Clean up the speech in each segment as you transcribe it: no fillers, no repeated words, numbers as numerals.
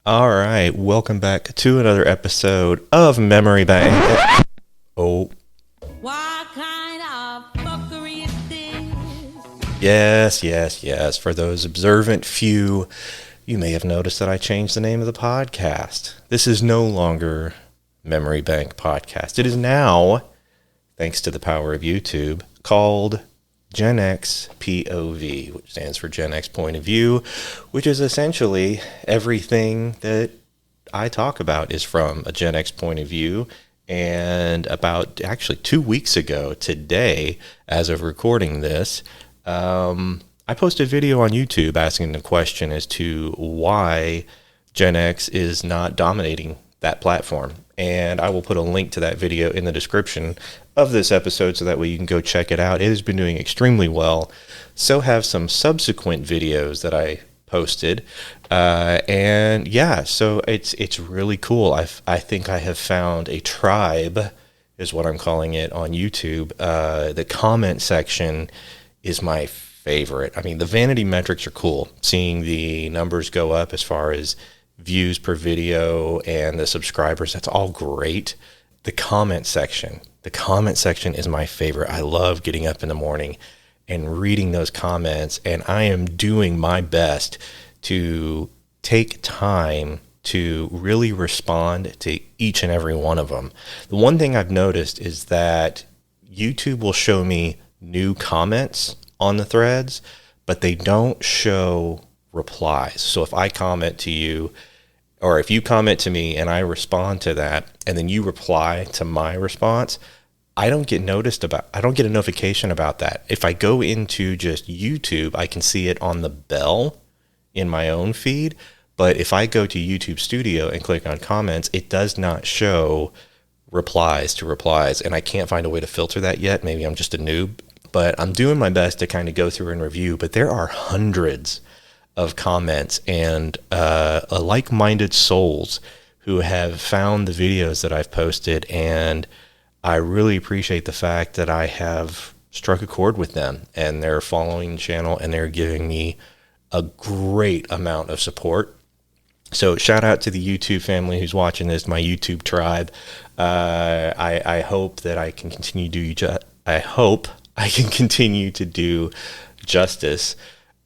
All right, welcome back to another episode of Memory Bank. Oh, What kind of fuckery is this? yes. For those observant few, you may have noticed that I changed the name of the podcast. This is no longer Memory Bank Podcast. It is now, thanks to the power of YouTube, called Gen X POV, which stands for Gen X Point of View, which is essentially everything that I talk about is from a Gen X point of view. And about actually 2 weeks ago today, as of recording this, I posted a video on YouTube asking the question as to why Gen X is not dominating that platform. And I will put a link to that video in the description of this episode so that way you can go check it out. It has been doing extremely well. So have some subsequent videos that I posted. And yeah, so it's really cool. I think I have found a tribe, is what I'm calling it on YouTube. The comment section is my favorite. I mean, the vanity metrics are cool. Seeing the numbers go up as far as views per video and the subscribers, that's all great. The comment section is my favorite. I love getting up in the morning and reading those comments, and I am doing my best to take time to really respond to each and every one of them. The one thing I've noticed is that YouTube will show me new comments on the threads, but they don't show replies. So if I comment to you, or if you comment to me and I respond to that, and then you reply to my response, I don't get a notification about that. If I go into just YouTube, I can see it on the bell in my own feed. But if I go to YouTube Studio and click on comments, it does not show replies to replies. And I can't find a way to filter that yet. Maybe I'm just a noob, but I'm doing my best to kind of go through and review. But there are hundreds of comments and like-minded souls who have found the videos that I've posted, and I really appreciate the fact that I have struck a chord with them, and they're following the channel and they're giving me a great amount of support. So shout out to the YouTube family who's watching this, my YouTube tribe. I hope that I can continue to do justice,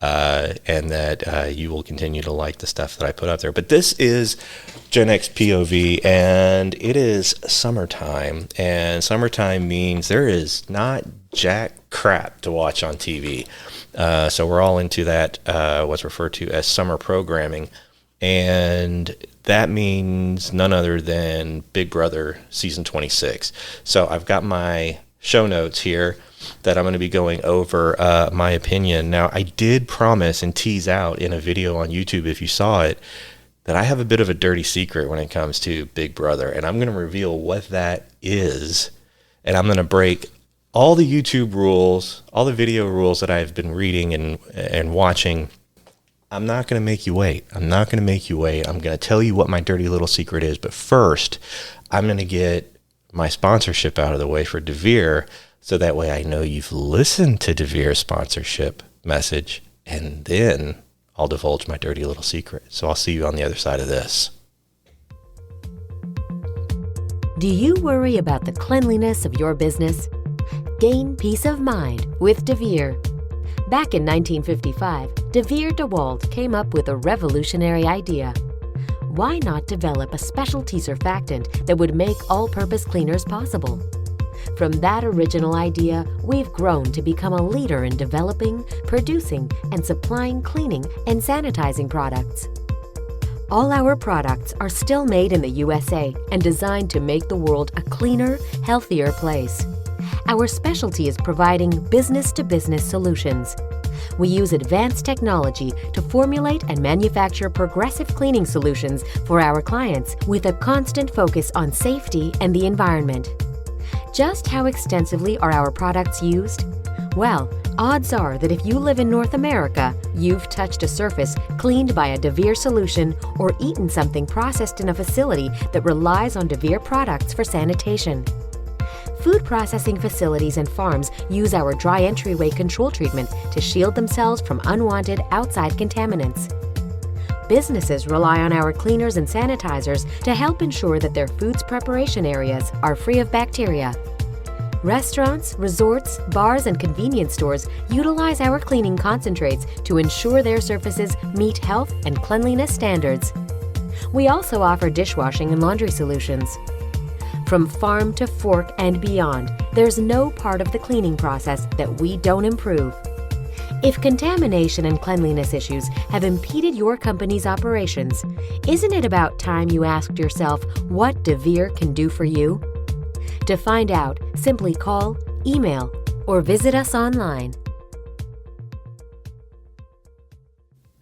and that you will continue to like the stuff that I put out there. But this is Gen X POV, and it is summertime, and summertime means there is not jack crap to watch on TV. So we're all into that, what's referred to as summer programming, and that means none other than Big Brother Season 26. So I've got my show notes here that I'm going to be going over my opinion. Now, I did promise and tease out in a video on YouTube, if you saw it, that I have a bit of a dirty secret when it comes to Big Brother, and I'm going to reveal what that is, and I'm going to break all the YouTube rules, all the video rules that I've been reading and watching. I'm not going to make you wait. I'm going to tell you what my dirty little secret is, but first, I'm going to get my sponsorship out of the way for DeVere, so that way I know you've listened to DeVere's sponsorship message, and then I'll divulge my dirty little secret. So I'll see you on the other side of this. Do you worry about the cleanliness of your business? Gain peace of mind with DeVere. Back in 1955, DeVere DeWalt came up with a revolutionary idea. Why not develop a specialty surfactant that would make all-purpose cleaners possible? From that original idea, we've grown to become a leader in developing, producing, and supplying cleaning and sanitizing products. All our products are still made in the USA and designed to make the world a cleaner, healthier place. Our specialty is providing business-to-business solutions. We use advanced technology to formulate and manufacture progressive cleaning solutions for our clients with a constant focus on safety and the environment. Just how extensively are our products used? Well, odds are that if you live in North America, you've touched a surface cleaned by a DeVere solution or eaten something processed in a facility that relies on DeVere products for sanitation. Food processing facilities and farms use our dry entryway control treatment to shield themselves from unwanted outside contaminants. Businesses rely on our cleaners and sanitizers to help ensure that their food's preparation areas are free of bacteria. Restaurants, resorts, bars, and convenience stores utilize our cleaning concentrates to ensure their surfaces meet health and cleanliness standards. We also offer dishwashing and laundry solutions. From farm to fork and beyond, there's no part of the cleaning process that we don't improve. If contamination and cleanliness issues have impeded your company's operations, isn't it about time you asked yourself what DeVere can do for you? To find out, simply call, email, or visit us online.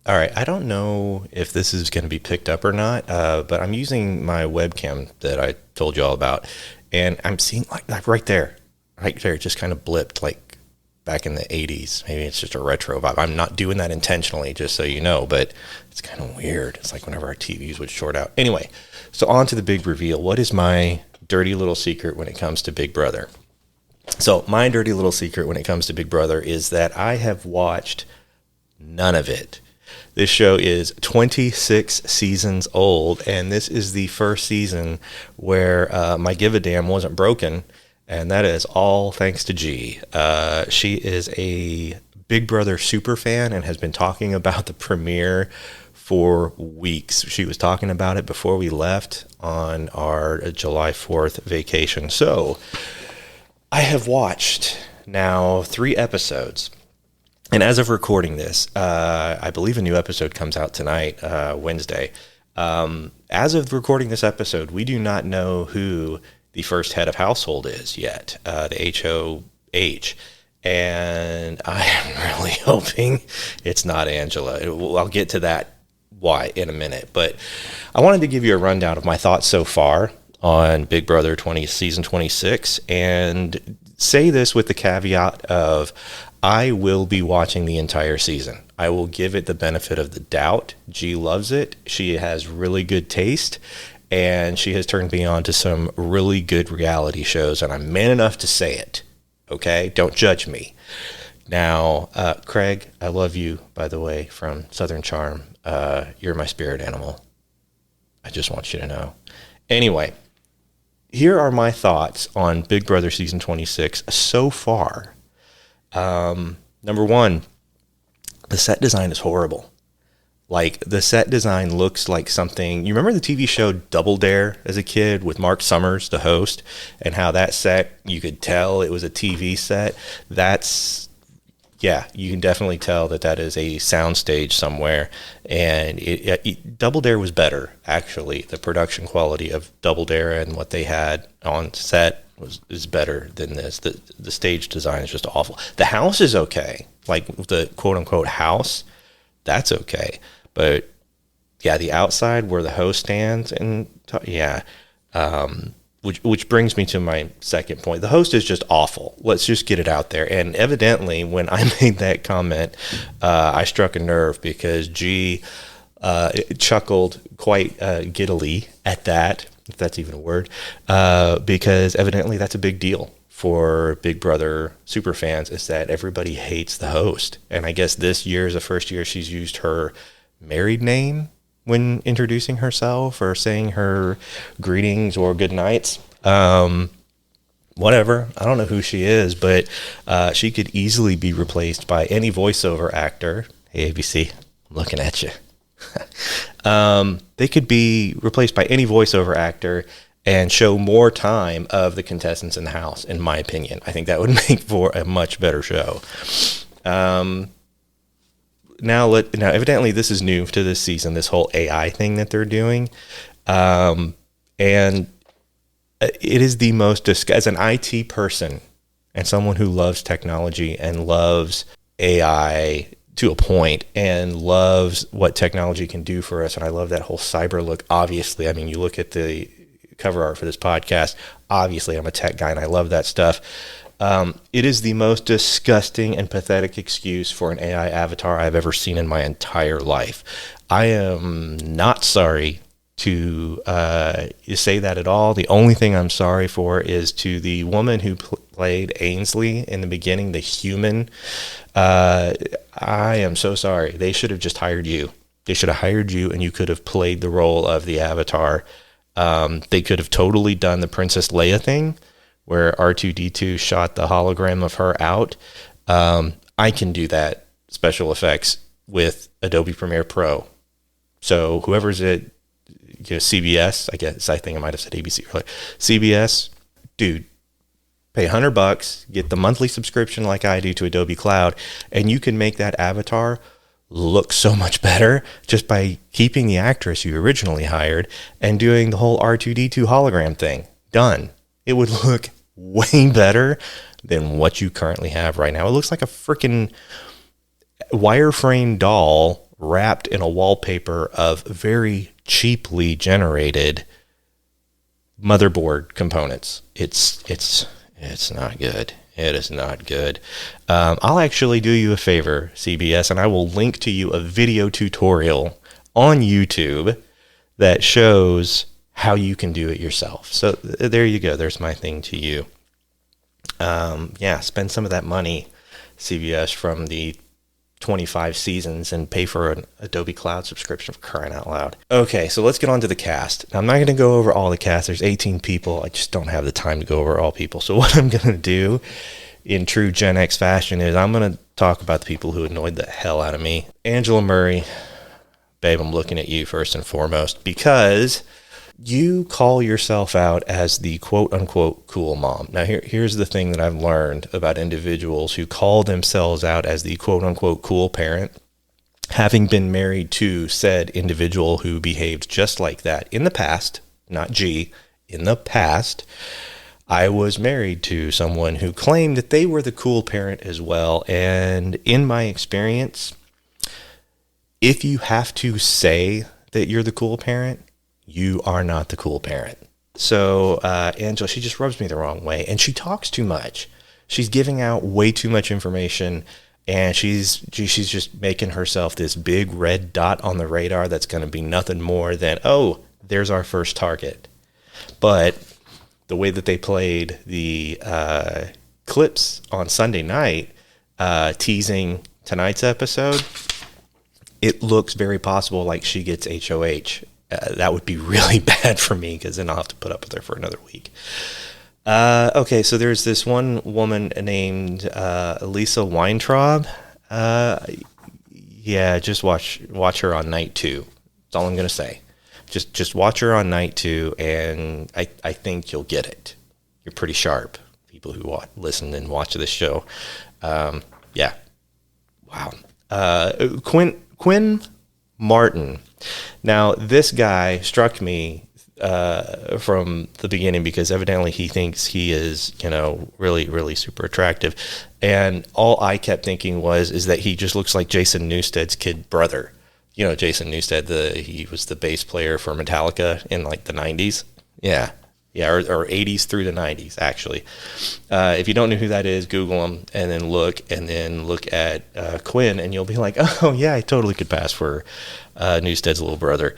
All right, I don't know if this is going to be picked up or not, but I'm using my webcam that I told you all about, and I'm seeing like right there, it just kind of blipped like back in the 80s. Maybe it's just a retro vibe. I'm not doing that intentionally, just so you know, but it's kind of weird. It's like whenever our TVs would short out. Anyway, so on to the big reveal. What is my dirty little secret when it comes to Big Brother? So my dirty little secret when it comes to Big Brother is that I have watched none of it. This show is 26 seasons old, and this is the first season where my give a damn wasn't broken, and that is all thanks to G. She is a Big Brother super fan and has been talking about the premiere for weeks. She was talking about it before we left on our July 4th vacation. So I have watched now 3 episodes. And as of recording this, I believe a new episode comes out tonight, Wednesday. As of recording this episode, we do not know who the first head of household is yet, the HOH. And I am really hoping it's not Angela. I'll get to that why in a minute. But I wanted to give you a rundown of my thoughts so far on Big Brother season 26, and say this with the caveat of I will be watching the entire season. I will give it the benefit of the doubt. G loves it. She has really good taste, and she has turned me on to some really good reality shows, and I'm man enough to say it. Okay? Don't judge me. Now, Craig, I love you, by the way, from Southern Charm. You're my spirit animal. I just want you to know. Anyway, here are my thoughts on Big Brother season 26 so far. Number one, the set design is horrible. Like, the set design looks like something. You remember the TV show Double Dare as a kid with Mark Summers, the host, and how that set, you could tell it was a TV set? Yeah, you can definitely tell that is a soundstage somewhere. And Double Dare was better, actually. The production quality of Double Dare and what they had on set is better than this. The stage design is just awful. The house is okay, like the quote unquote house, that's okay. But yeah, the outside where the host stands which brings me to my second point. The host is just awful. Let's just get it out there. And evidently, when I made that comment, I struck a nerve because G chuckled quite giddily at that, if that's even a word, because evidently that's a big deal for Big Brother super fans, is that everybody hates the host. And I guess this year is the first year she's used her married name when introducing herself or saying her greetings or good nights. Whatever. I don't know who she is, but she could easily be replaced by any voiceover actor. Hey, ABC, I'm looking at you. They could be replaced by any voiceover actor and show more time of the contestants in the house, in my opinion. I think that would make for a much better show. Now, evidently, this is new to this season, this whole AI thing that they're doing. And it is the most, as an IT person and someone who loves technology and loves AI to a point and loves what technology can do for us, and I love that whole cyber look, obviously. I mean, you look at the cover art for this podcast, obviously I'm a tech guy and I love that stuff. It is the most disgusting and pathetic excuse for an AI avatar I've ever seen in my entire life. I am not sorry to say that at all. The only thing I'm sorry for is to the woman who played Ainsley in the beginning, the human. I am so sorry. They should have just hired you. They should have hired you and you could have played the role of the Avatar. They could have totally done the Princess Leia thing where R2-D2 shot the hologram of her out. I can do that special effects with Adobe Premiere Pro. So whoever's at CBS, I think I might have said ABC earlier. CBS, dude, pay $100, get the monthly subscription like I do to Adobe Cloud, and you can make that avatar look so much better just by keeping the actress you originally hired and doing the whole R2-D2 hologram thing. Done. It would look way better than what you currently have right now. It looks like a freaking wireframe doll wrapped in a wallpaper of very cheaply generated motherboard components. It's not good. It is not good. I'll actually do you a favor, CBS, and I will link to you a video tutorial on YouTube that shows how you can do it yourself. So there you go. There's my thing to you. Spend some of that money, CBS, from the 25 seasons and pay for an Adobe Cloud subscription, for crying out loud. Okay, so let's get on to the cast. Now, I'm not going to go over all the cast. There's 18 people. I just don't have the time to go over all people. So what I'm going to do in true Gen X fashion is I'm going to talk about the people who annoyed the hell out of me. Angela Murray, babe, I'm looking at you first and foremost because you call yourself out as the quote-unquote cool mom. Now, here's the thing that I've learned about individuals who call themselves out as the quote-unquote cool parent, having been married to said individual who behaved just like that in the past, not G, in the past. I was married to someone who claimed that they were the cool parent as well, and in my experience, if you have to say that you're the cool parent, you are not the cool parent. So Angela, she just rubs me the wrong way, and she talks too much. She's giving out way too much information, and she's just making herself this big red dot on the radar that's going to be nothing more than, oh, there's our first target. But the way that they played the clips on Sunday night, teasing tonight's episode, it looks very possible like she gets HOH. That would be really bad for me because then I'll have to put up with her for another week. Okay, so there's this one woman named Lisa Weintraub. Just watch her on night 2. That's all I'm going to say. Just watch her on night 2, and I think you'll get it. You're pretty sharp, people who listen and watch this show. Wow. Quinn Martin. Now, this guy struck me from the beginning because evidently he thinks he is, really, really super attractive. And all I kept thinking is that he just looks like Jason Newsted's kid brother. Jason Newsted, he was the bass player for Metallica in like the 90s. Yeah, or 80s through the 90s, actually. If you don't know who that is, Google him and then look at Quinn, and you'll be like, oh, yeah, I totally could pass for Newsted's little brother.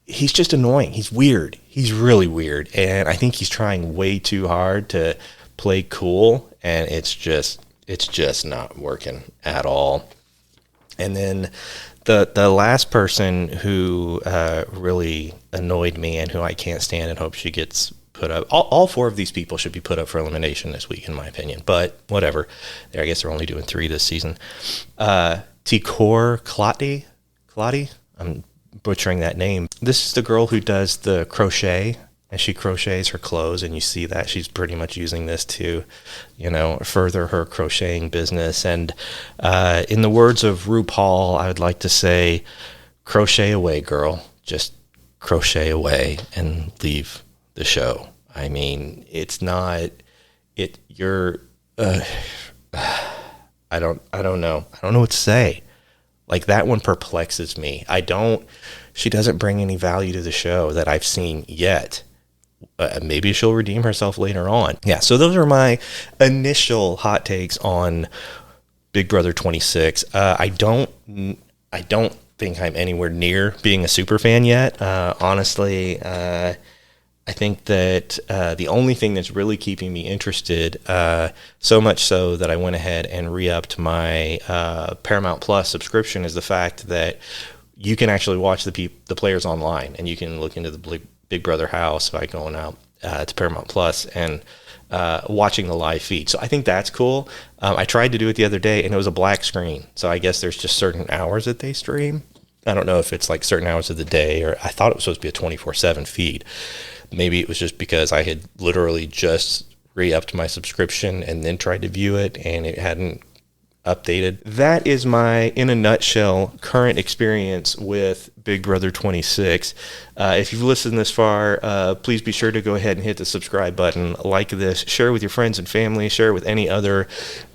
He's just annoying. He's weird. He's really weird. And I think he's trying way too hard to play cool, and it's just not working at all. And then the last person who really annoyed me and who I can't stand and hope she gets put up. All 4 of these people should be put up for elimination this week, in my opinion. But whatever. I guess they're only doing 3 this season. Tikor Klati. I'm butchering that name. This is the girl who does the crochet, and she crochets her clothes, and you see that she's pretty much using this to, further her crocheting business. And in the words of RuPaul, I would like to say, crochet away, girl. Just crochet away and leave the show. I mean, it's not it. You're. I don't know. I don't know what to say. Like, that one perplexes me. She doesn't bring any value to the show that I've seen yet. Maybe she'll redeem herself later on. Yeah, so those are my initial hot takes on Big Brother 26. I don't think I'm anywhere near being a super fan yet. Honestly, I think that the only thing that's really keeping me interested, so much so that I went ahead and re-upped my Paramount Plus subscription, is the fact that you can actually watch the players online, and you can look into the Big Brother house by going out to Paramount Plus and watching the live feed. So I think that's cool. I tried to do it the other day, and it was a black screen. So I guess there's just certain hours that they stream. I don't know if it's like certain hours of the day, or I thought it was supposed to be a 24/7 feed. Maybe it was just because I had literally just re-upped my subscription and then tried to view it, and it hadn't updated. That is my, in a nutshell, current experience with Big Brother 26. If you've listened this far, please be sure to go ahead and hit the subscribe button, like this, share with your friends and family, share with any other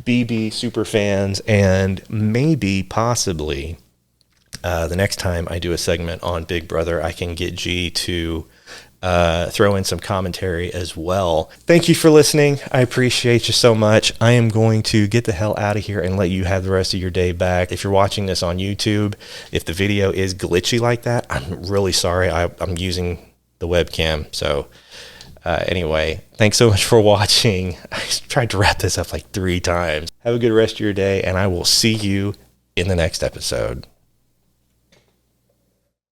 BB super fans, and maybe, possibly, the next time I do a segment on Big Brother, I can get G to throw in some commentary as well. Thank you for listening. I appreciate you so much. I am going to get the hell out of here and let you have the rest of your day back. If you're watching this on YouTube, if the video is glitchy like that, I'm really sorry. I'm using the webcam. So anyway, thanks so much for watching. I tried to wrap this up like 3 times. Have a good rest of your day, and I will see you in the next episode.